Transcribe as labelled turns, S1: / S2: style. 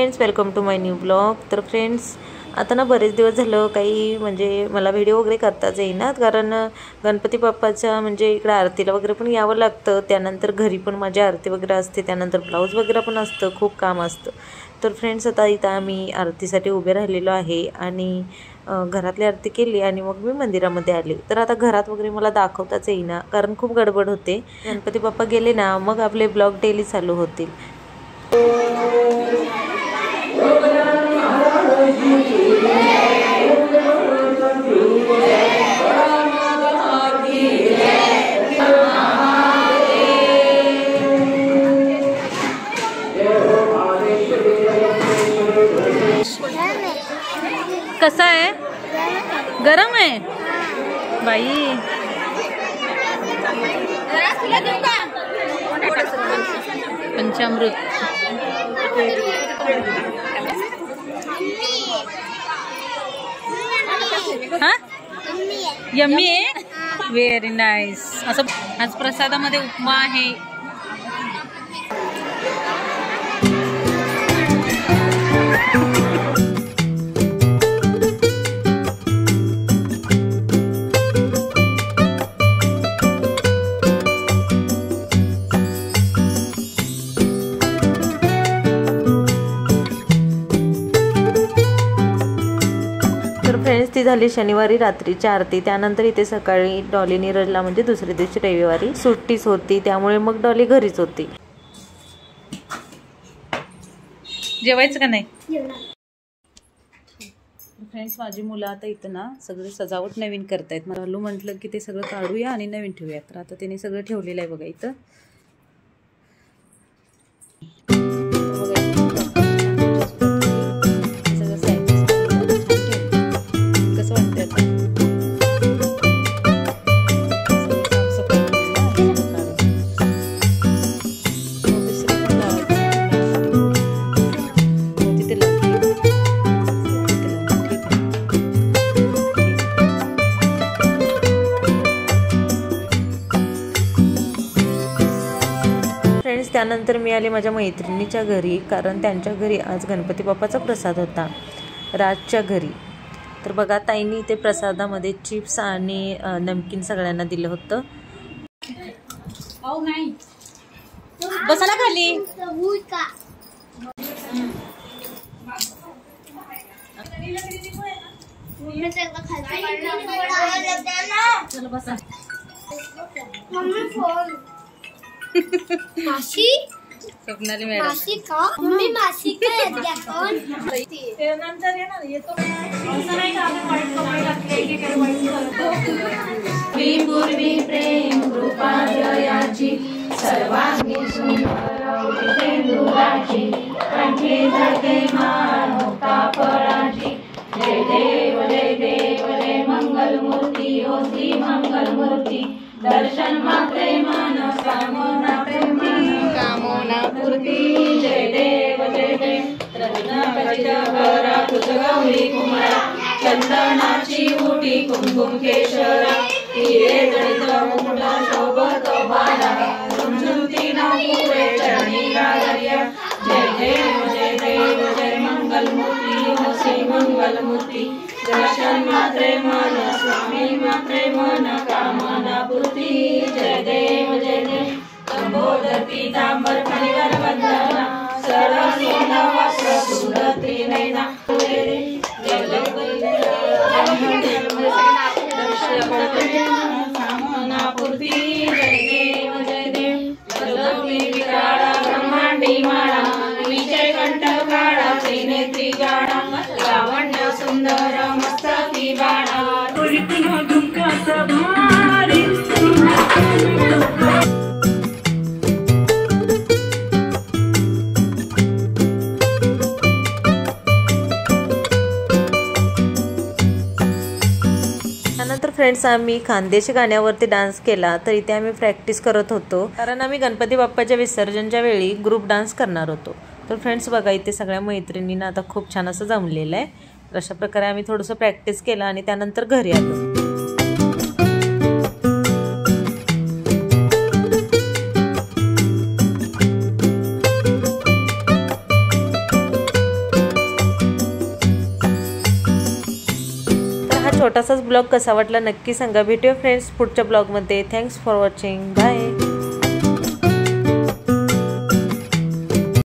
S1: Friends, welcome to my new blog. तर friends, आता ना बरेच दिवस झालं काही म्हणजे मला व्हिडिओ वगैरे करताच येईना, कारण गणपती बाप्पाच्या म्हणजे इकडे आरतीला वगैरे पण यावं लागतं, त्यानंतर घरी पण माझी आरती वगैरे असते, त्यानंतर ब्लाऊज वगैरे पण असतं, खूप काम असतं। तर फ्रेंड्स, आता इथं आम्ही आरतीसाठी उभे राहिलेलो आहे आणि घरातली आरती केली आणि मग मी मंदिरामध्ये आले। तर आता घरात वगैरे मला दाखवताच येईना, कारण खूप गडबड होते। गणपती बाप्पा गेले ना मग आपले ब्लॉग डेली चालू होतील। कसा है? गरम है बाई। पंचामृत हाँ यम्मी आहे, व्हेरी नाईस। असं आज प्रसादामध्ये उपमा आहे। फ्रेंड्स, ती झाली शनिवारी रात्रीची आरती। त्यानंतर इथे सकाळी डॉली नीरजला म्हणजे दुसऱ्या दिवशी रविवारी सुट्टीच होती, त्यामुळे मग डॉली घरीच होती। जेवायचं का नाही? फ्रेंड्स, माझी मुलं आता इथं ना सगळे सजावट नवीन करतायत। मला हल्लू म्हटलं की ते सगळं काढूया आणि नवीन ठेवूया, तर आता त्यांनी सगळं ठेवलेलं आहे बघा इथं। त्यानंतर मी आले माझ्या मैत्रिणीच्या घरी, कारण त्यांच्या घरी आज गणपती बाप्पाचा प्रसाद होता, राजच्या घरी। तर बघा, ताईंनी ते प्रसादामध्ये चिप्स आणि नमकीन सगळ्यांना दिलं होतं। बसायला खाली
S2: मासी
S1: स्वप्नाली मॅडम,
S2: मासी का मम्मी मासी का येते आपण
S3: ते नंतर येणार येतो असं नाही का आपण वाईट कपडे घातले वाईट पूर्वी प्रेम कृपा जयाची सर्वांगी सुंदर सिंधुराची कंठी धरते मान मुक्ता फळाची। जय देव जय देव जय मंगल मूर्ती ओ श्री मंगल मूर्ती दर्शन मात्रे मन कामना पूर्ती। जय देव जय देव रत्नाकरच्या भरा कुचगौरी कुमारा चंदनाची उटी कुमकुम केशरा हिरे जडित मुकुट शोभत बाला झुमझुमती नौपुरे चरणी गागर्या। जय देव जय देव जय मंगल मूर्ती ओ श्री मंगल मूर्ती दर्शन मात्रे मन स्वामी मात्रे मन कामना पूर्ती। जय देव जय देव लंबोदर पीतांबर फणीवर वंदना सरळ सोना वस्त्र सुंदर नैना कामना पूर्ती। जय देव जय देव विकाळा ब्रह्मांडी माळा विजय कंठ काळा त्रिनेत्री गाडा लावण्य सुंदर मस्तकी बाळा
S1: त्यानंतर फ्रेंड्स, आम्ही खानदेशी गाण्यावरती डान्स केला। तर इथे आम्ही प्रॅक्टिस करत होतो, कारण आम्ही गणपती बाप्पाच्या विसर्जनच्या वेळी ग्रुप डान्स करणार होतो। तर फ्रेंड्स बघा, इथे सगळ्या मैत्रिणींना आता खूप छान असं जमलेलं आहे। अशा प्रकारे आम्ही थोडंसं प्रॅक्टिस केलं आणि त्यानंतर घरी आलो। छोटासाच ब्लॉग कसा वाटला नक्की सांगा. भेटूया फ्रेंड्स पुढच्या ब्लॉगमध्ये. Thanks for watching. बाय.